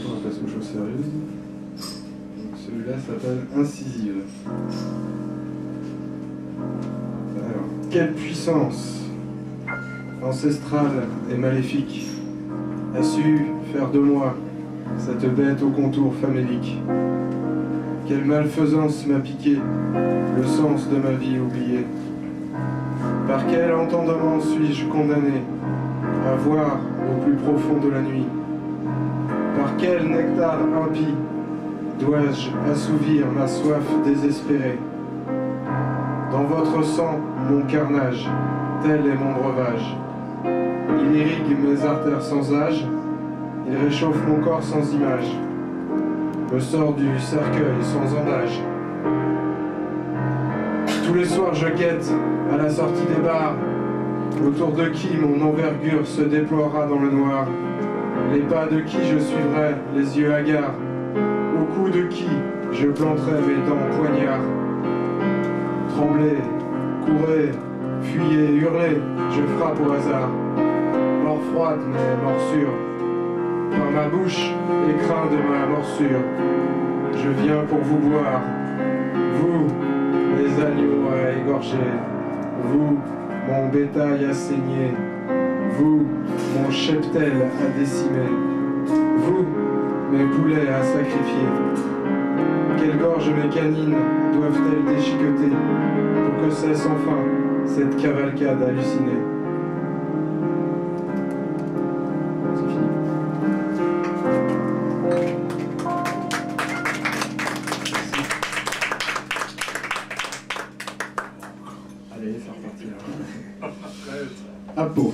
on passe aux choses sérieuses. Celui-là s'appelle Incisive. Alors, quelle puissance ancestrale et maléfique a su faire de moi cette bête au contour famélique? Quelle malfaisance m'a piqué le sens de ma vie oubliée? Par quel entendement suis-je condamné à voir au plus profond de la nuit? Par quel nectar impie dois-je assouvir ma soif désespérée? Dans votre sang, mon carnage, tel est mon breuvage. Il irrigue mes artères sans âge, il réchauffe mon corps sans image, me sort du cercueil sans endage. Tous les soirs je guette à la sortie des bars, autour de qui mon envergure se déploiera dans le noir. Les pas de qui je suivrai, les yeux hagards, au cou de qui je planterai mes dents poignards. Tremblez, courez, fuyez, hurlez, je frappe au hasard. Mort froide mais morsure, par ma bouche, écrin de ma morsure. Je viens pour vous boire, vous, les agneaux à égorger, vous, mon bétail à saigner, vous, mon cheptel à décimer, vous, mes poulets à sacrifier. Quelle gorge mes canines doivent-elles déchiqueter pour que cesse enfin cette cavalcade hallucinée? C'est fini. Allez, c'est reparti là. Apo.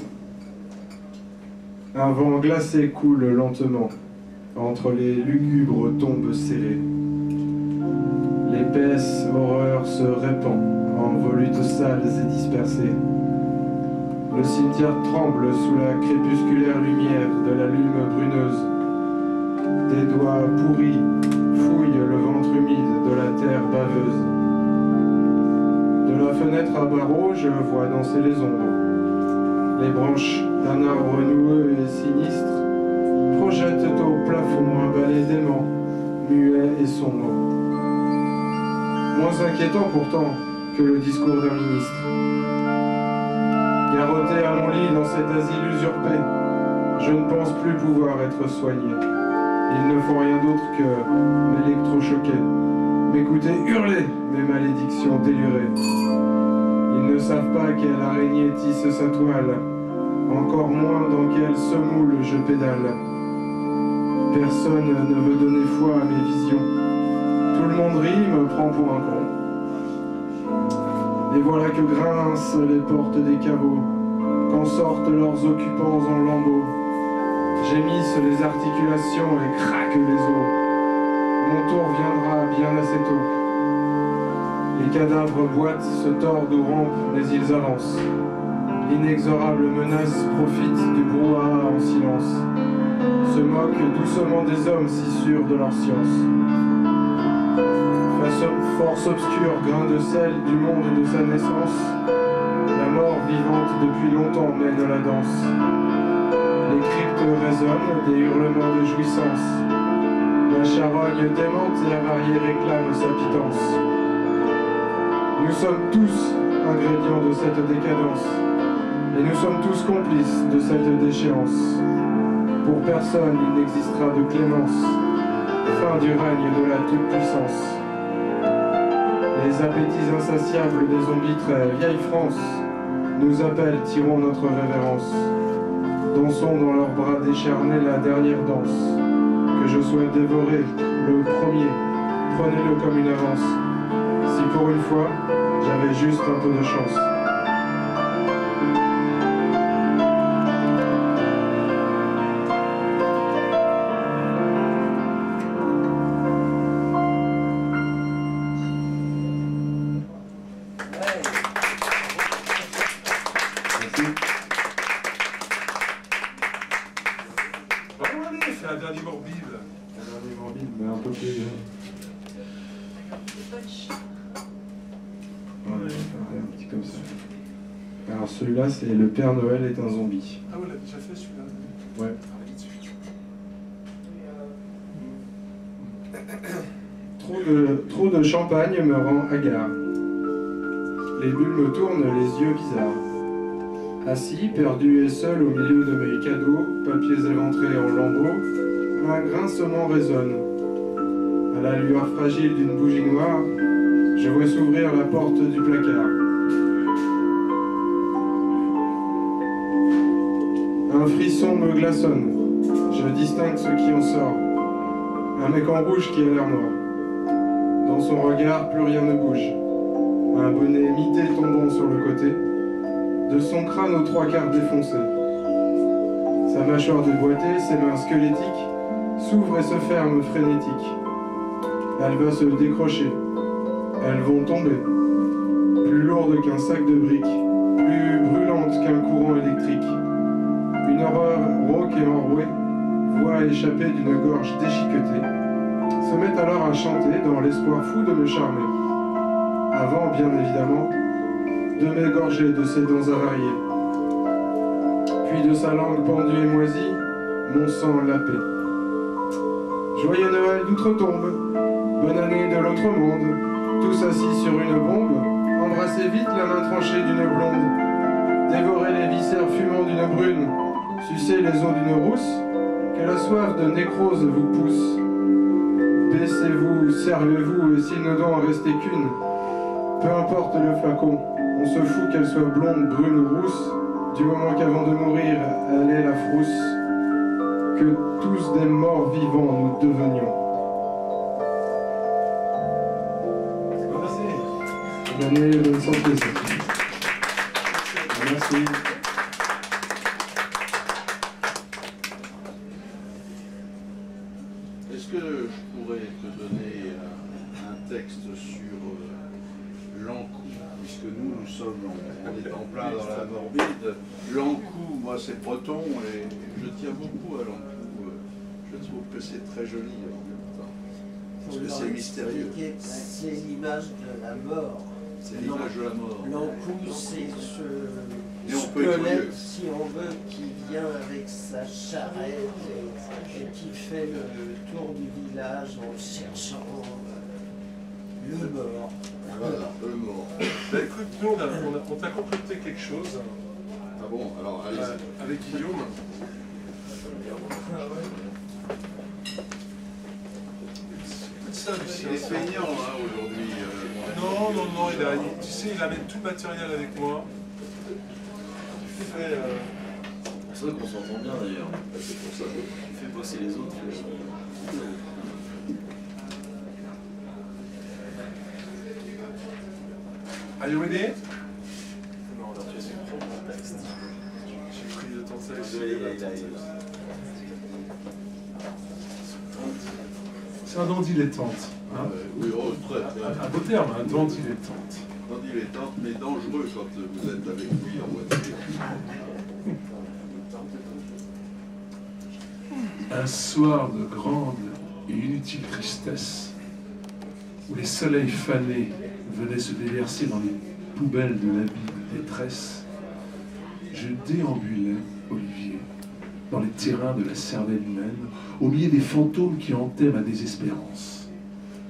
Un vent glacé coule lentement entre les lugubres tombes scellées. L'épaisse horreur se répand en volutes sales et dispersées. Le cimetière tremble sous la crépusculaire lumière de la lune bruneuse. Des doigts pourris fouillent le ventre humide de la terre baveuse. De la fenêtre à barreaux, je vois danser les ombres. Les branches d'un arbre noueux et sinistre projettent au plafond un balai d'aimant, muet et sombre. Moins inquiétant pourtant que le discours d'un ministre. Garrotté à mon lit dans cet asile usurpé, je ne pense plus pouvoir être soigné. Il ne faut rien d'autre que m'électrochoquer, m'écouter hurler mes malédictions délurées. Ils ne savent pas quelle araignée tisse sa toile, encore moins dans quelle semoule je pédale. Personne ne veut donner foi à mes visions. Tout le monde rit, me prend pour un con. Et voilà que grincent les portes des caveaux, quand sortent leurs occupants en lambeaux. Gémissent les articulations et craquent les os. Mon tour viendra bien assez tôt. Les cadavres boitent, se tordent ou rampent, mais ils avancent. L'inexorable menace profite du brouhaha en silence, se moque doucement des hommes si sûrs de leur science. Face force obscure, grain de sel du monde et de sa naissance, la mort vivante depuis longtemps mène la danse. Les cryptes résonnent des hurlements de jouissance. La charogne démente et avariée réclame sa pitance. Nous sommes tous ingrédients de cette décadence, et nous sommes tous complices de cette déchéance. Pour personne il n'existera de clémence, fin du règne de la toute-puissance. Les appétits insatiables des zombies très vieille France nous appellent, tirons notre révérence. Dansons dans leurs bras décharnés la dernière danse. Que je souhaite dévorer le premier, prenez-le comme une avance. Si pour une fois, j'avais juste un peu de chance. C'est la dernière morbide. La dernière morbide, mais un peu plus... Ouais, un petit comme ça. Alors celui-là, c'est Le Père Noël est un zombie. Ah, on l'a déjà fait celui-là. Ouais. Trop de champagne me rend hagard. Les bulles me tournent les yeux bizarres. Assis, perdu et seul au milieu de mes cadeaux, papiers éventrés en lambeaux, un grincement résonne. À la lueur fragile d'une bougie noire, je vois s'ouvrir la porte du placard. Un frisson me glaçonne. Je distingue ce qui en sort. Un mec en rouge qui a l'air mort. Dans son regard, plus rien ne bouge. Un bonnet mité tombant sur le côté. De son crâne aux trois quarts défoncé. Sa mâchoire déboîtée, ses mains squelettiques, s'ouvrent et se ferment frénétiques. Elle va se décrocher. Elles vont tomber. Plus lourdes qu'un sac de briques. Plus brûlantes qu'un courant électrique. Une horreur rauque et enrouée, voix échappée d'une gorge déchiquetée, se met alors à chanter dans l'espoir fou de me charmer. Avant, bien évidemment, de m'égorger de ses dents avariées. Puis de sa langue pendue et moisie, mon sang lapé. Joyeux Noël d'outre-tombe, bonne année de l'autre monde, tous assis sur une bombe, embrassez vite la main tranchée d'une blonde, dévorez les viscères fumants d'une brune, sucez les os d'une rousse, que la soif de nécrose vous pousse. Baissez-vous, servez-vous, et s'il ne doit en rester qu'une, peu importe le flacon, on se fout qu'elle soit blonde, brune ou rousse, du moment qu'avant de mourir, elle est la frousse, que tous des morts vivants nous devenions. Bonne année, bonne santé, merci. Est-ce que je pourrais te donner un texte sur l'Ankou, puisque nous sommes, on est en plein dans la morbide. L'Ankou, moi c'est breton et je tiens beaucoup à l'Ankou. Je trouve que c'est très joli en même temps, parce que c'est mystérieux. C'est l'image de la mort. C'est l'image de la mort. L'Ankou, c'est ce on peut squelette, si on veut, qui vient avec sa charrette et qui fait le tour du village en cherchant le mort. Voilà, le mort. Bah écoute, nous on t'a concocté quelque chose. Ah bon, alors allez. Avec Guillaume. Ça, Lucien. Il est feignant hein, aujourd'hui. Non, tu sais, il amène tout le matériel avec moi. C'est vrai qu'on s'entend bien d'ailleurs. C'est pour ça. Tu fais bosser les autres. Are you ready? Non, là tu as son propre texte. J'ai pris le temps de sélectionner. C'est un dandy dilettante. Hein? Oui, oh, très. Un beau terme, un dandy dilettante. Dilettante, mais dangereux quand vous êtes avec lui en voiture. Un soir de grande et inutile tristesse, où les soleils fanés venaient se déverser dans les poubelles de l'habit de détresse, je déambulais, Olivier, dans les terrains de la cervelle humaine, au milieu des fantômes qui hantaient ma désespérance.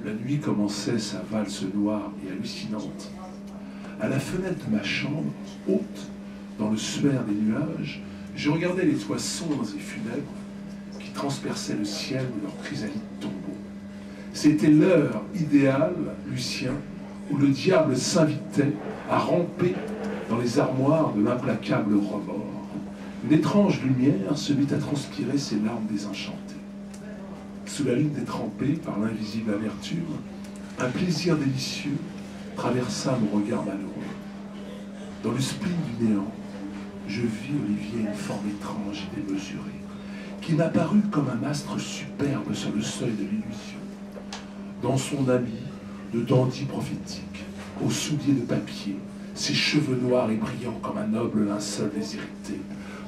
La nuit commençait sa valse noire et hallucinante. À la fenêtre de ma chambre, haute, dans le suaire des nuages, je regardais les toits sombres et funèbres qui transperçaient le ciel de leurs chrysalides tombeaux. C'était l'heure idéale, Lucien, où le diable s'invitait à ramper dans les armoires de l'implacable remords. Une étrange lumière se mit à transpirer ses larmes désenchantées. Sous la lune détrempée par l'invisible amertume, un plaisir délicieux traversa mon regard malheureux. Dans le spleen du néant, je vis Olivier une forme étrange et démesurée, qui m'apparut comme un astre superbe sur le seuil de l'illusion. Dans son habit de dandy prophétique, aux souliers de papier, ses cheveux noirs et brillants comme un noble linceul désirité,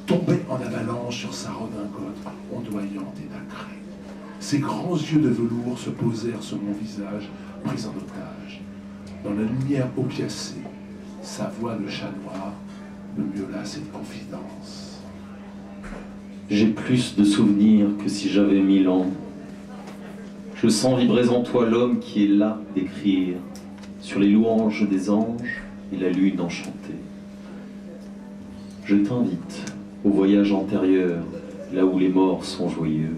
tombaient en avalanche sur sa redingote ondoyante et nacrée. Ses grands yeux de velours se posèrent sur mon visage pris en otage. Dans la lumière opiacée, sa voix de chat noir me miaula cette confidence. J'ai plus de souvenirs que si j'avais 1000 ans. Je sens vibrer en toi l'homme qui est là d'écrire sur les louanges des anges et la lune enchantée. Je t'invite au voyage antérieur, là où les morts sont joyeux.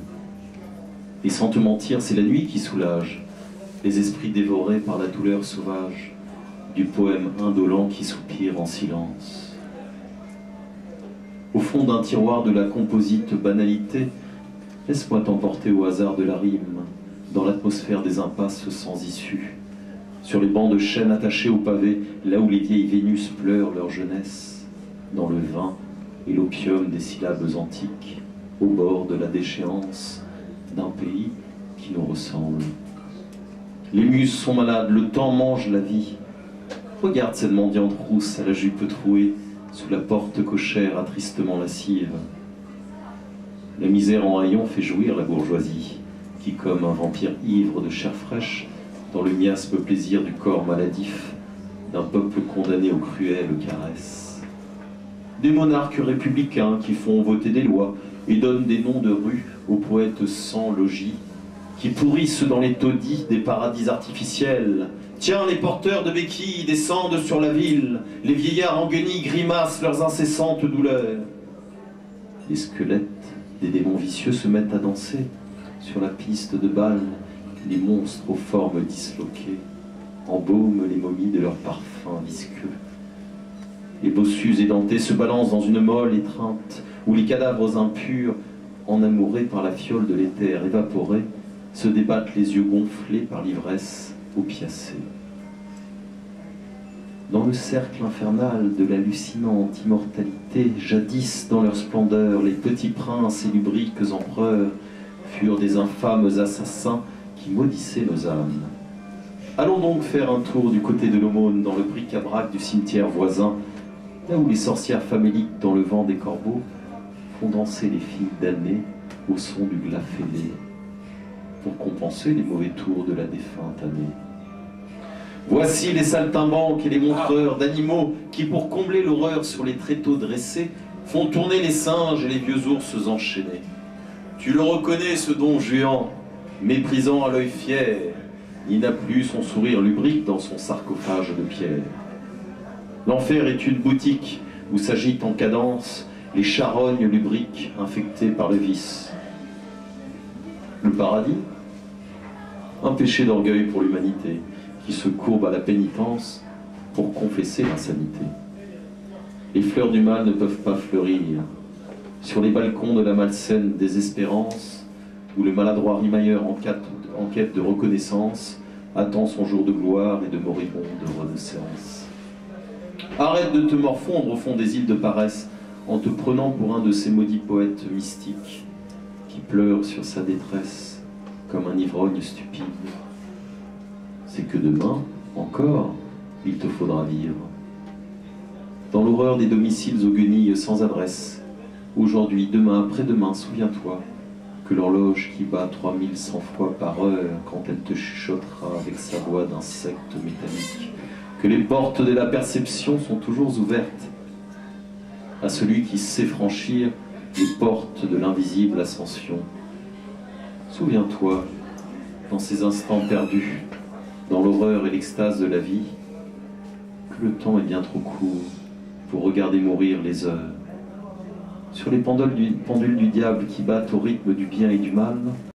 Et sans te mentir, c'est la nuit qui soulage les esprits dévorés par la douleur sauvage du poème indolent qui soupire en silence. Au fond d'un tiroir de la composite banalité, laisse-moi t'emporter au hasard de la rime, dans l'atmosphère des impasses sans issue, sur les bancs de chêne attachés au pavé, là où les vieilles Vénus pleurent leur jeunesse, dans le vin et l'opium des syllabes antiques, au bord de la déchéance d'un pays qui nous ressemble. Les muses sont malades, le temps mange la vie. Regarde cette mendiante rousse à la jupe trouée, sous la porte cochère attristement lascive. La misère en haillons fait jouir la bourgeoisie, qui, comme un vampire ivre de chair fraîche, dans le miasme plaisir du corps maladif, d'un peuple condamné aux cruelles caresses. Des monarques républicains qui font voter des lois et donnent des noms de rues aux poètes sans logis, qui pourrissent dans les taudis des paradis artificiels. Tiens, les porteurs de béquilles descendent sur la ville, les vieillards en guenilles grimacent leurs incessantes douleurs. Les squelettes des démons vicieux se mettent à danser sur la piste de bal, les monstres aux formes disloquées embaument les momies de leurs parfums visqueux. Les bossus édentés se balancent dans une molle étreinte, où les cadavres impurs, enamourés par la fiole de l'éther évaporé, se débattent les yeux gonflés par l'ivresse opiacée. Dans le cercle infernal de l'hallucinante immortalité, jadis dans leur splendeur, les petits princes et lubriques empereurs furent des infâmes assassins qui maudissaient nos âmes. Allons donc faire un tour du côté de l'aumône, dans le bric-à-brac du cimetière voisin, là où les sorcières faméliques dans le vent des corbeaux font danser les filles damnées au son du glas fêlé, pour compenser les mauvais tours de la défunte année. Voici les saltimbanques et les montreurs d'animaux qui, pour combler l'horreur sur les tréteaux dressés, font tourner les singes et les vieux ours enchaînés. Tu le reconnais, ce don géant, méprisant à l'œil fier, il n'a plus son sourire lubrique dans son sarcophage de pierre. L'enfer est une boutique où s'agitent en cadence les charognes lubriques infectées par le vice. Le paradis, un péché d'orgueil pour l'humanité qui se courbe à la pénitence pour confesser l'insanité. Les fleurs du mal ne peuvent pas fleurir sur les balcons de la malsaine désespérance, où le maladroit rimailleur en quête de reconnaissance attend son jour de gloire et de moribonde renaissance. Arrête de te morfondre au fond des îles de paresse en te prenant pour un de ces maudits poètes mystiques qui pleurent sur sa détresse comme un ivrogne stupide. C'est que demain, encore, il te faudra vivre. Dans l'horreur des domiciles aux guenilles sans adresse, aujourd'hui, demain, après-demain, souviens-toi que l'horloge qui bat 3100 fois par heure quand elle te chuchotera avec sa voix d'insecte métallique, que les portes de la perception sont toujours ouvertes à celui qui sait franchir les portes de l'invisible ascension. Souviens-toi, dans ces instants perdus, dans l'horreur et l'extase de la vie, que le temps est bien trop court pour regarder mourir les heures. Sur les pendules du diable qui battent au rythme du bien et du mal,